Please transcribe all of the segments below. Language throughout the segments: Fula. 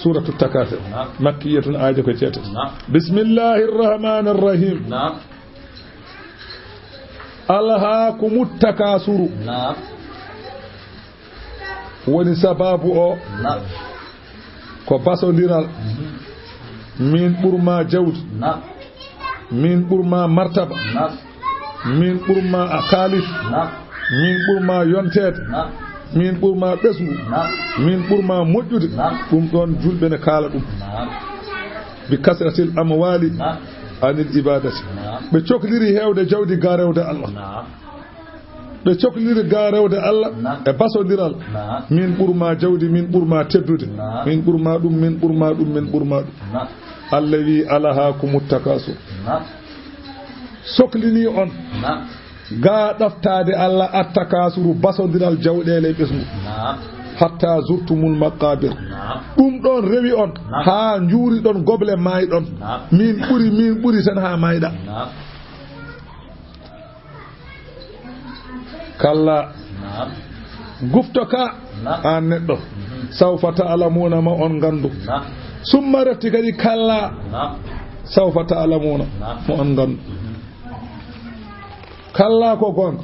سورة التكاثر مكية آية كتير بسم الله الرحمن الرحيم ألهاكم التكاثر woni sababu o ko basodiral min ɓurma jawdi min ɓurma martaba min ɓurma a kalis min ɓurma yontede min ɓurma ɓesgu min ɓurma moƴƴude ɗum ɗon julɓe ne kaala ɗum bi kasratil amwali anil ibadati ɓe cohliri hewde jawdi ga rewde Allah ɓe cohliri ga rewde Allah e basodiral min ɓurma jawdi min ɓurma teddude min ɓurma ɗum min ɓurma ɗum min ɓurma ɗum Allah wi alahakumu takasur sohlini on ga ɗaftade Allah attakasuru basodiral jawɗele e ɓesgu hatta zurtumul maqabir ɗum ɗon rewi on ha juuri ɗon goble mayɗon min ɓuri tan ha mayɗa kalla guftoka an neɗɗo sawfa ta'lamuna ma on gandu summa refti kadi kalla sawfa ta'lamuna mo on gandu kalla ko gonga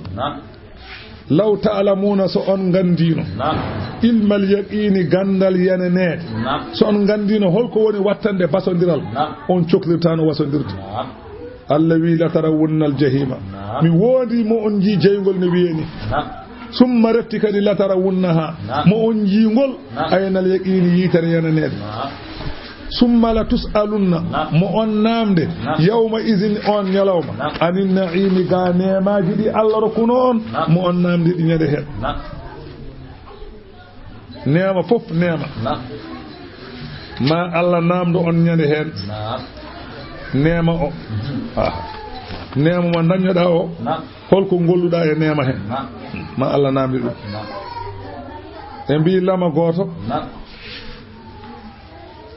law ta'lamuna so on gandino ilmal yaqini gandal yanenede so on gandino holko woni wattande basodiral on coklirtano wasondirde Allah wi la tarawunna al jahima mi woodi mo on ji jeygol ne wiyeni summa refti kadi la tarawunnaha mo on jingol aynal yaqini yitere yanenede summa la tus'alunna mo on namde yawma izin on nyalawma anin na'imi ga nemaji di Allah rokuno on mo on namde di nyade hen nema fof nema ma Allah namdo on nyade hen nema o nema mo dañoda o holko golluda e nema hen ma Allah namdi dum e bi lama goto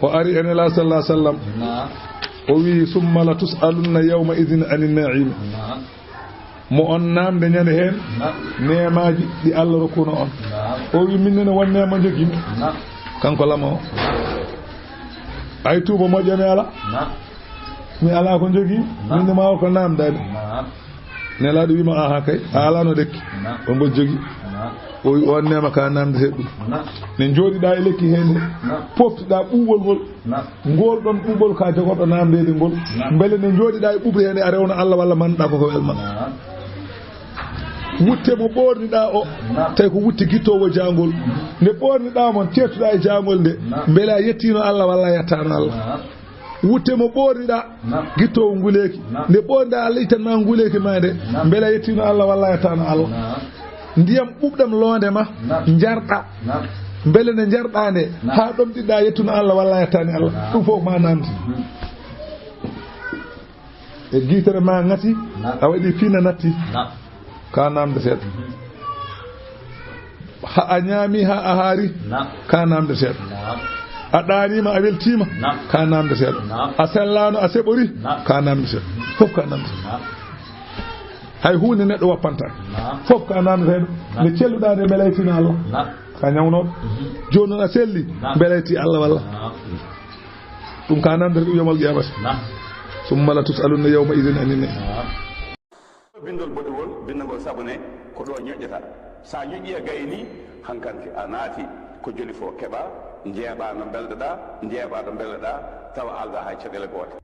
o ari en la sallallahu alaihi wasallam o wi summa la tusaluna yawma idhin anin na'im mo on namde nyande hen nemaji di Allah rokuno on o wi minne won nema jogi kanko lama o ay tuba mojjane ala mi ala ko jogi minne ma ko namdade ne la do wi ma aha kay ala no dekki o mbo jogi o on nema ka namde heddu ne jodiɗa e lekki hende poftiɗa ɓuɓol ngol ɗon ɓuɓol ka jogoɗo namdede ngol beele ne jodiɗa e ɓuɓri hende a rewna Allah walla manɗa koko welma wutte mo ɓorniɗa o tawi ko wutte guittowo jangol nde ɓorniɗa mon tettuɗa e jangol nde beele a yettino Allah walla a yettano Allah wutte mo ɓorniɗa guittowo nguleki nde ɓorniɗa Allah itanma nguleki ma nde beele a yettino Allah walla a yettano Allah ndiyam ɓuɓɗam londe ma jarɗa beele ne jarɗa nde ha ɗomɗiɗa yettuno Allah walla yettani Allah ɗum fof ma namdi e guitere ma ngati a waɗi fina natti ka namde seeɗa ha a ñaami ha a haari ka namde seeɗa a ɗanima a weltima ka namde seeɗa a sellano a seɓori ka namde seeɗa fof ka namde seeɗa hay hunde neɗɗo wappanta fof ka namde seeɗa nde celluɗa nde belaytina Allah ka ñawnoɗo joni noon a selli belayti Allah walla ɗum ka namde ɗum yomal qiyamata summa la tusaluna yawma idin anine bindol boɗewol bindagol sabune ko ɗo ñoƴƴata sa ñoƴƴi e gayni hankanti a naati ko joli fo keɓa jeeɓa no belɗoɗa jeeɓa ɗo belɗoɗa tawa alga hay caɗele gote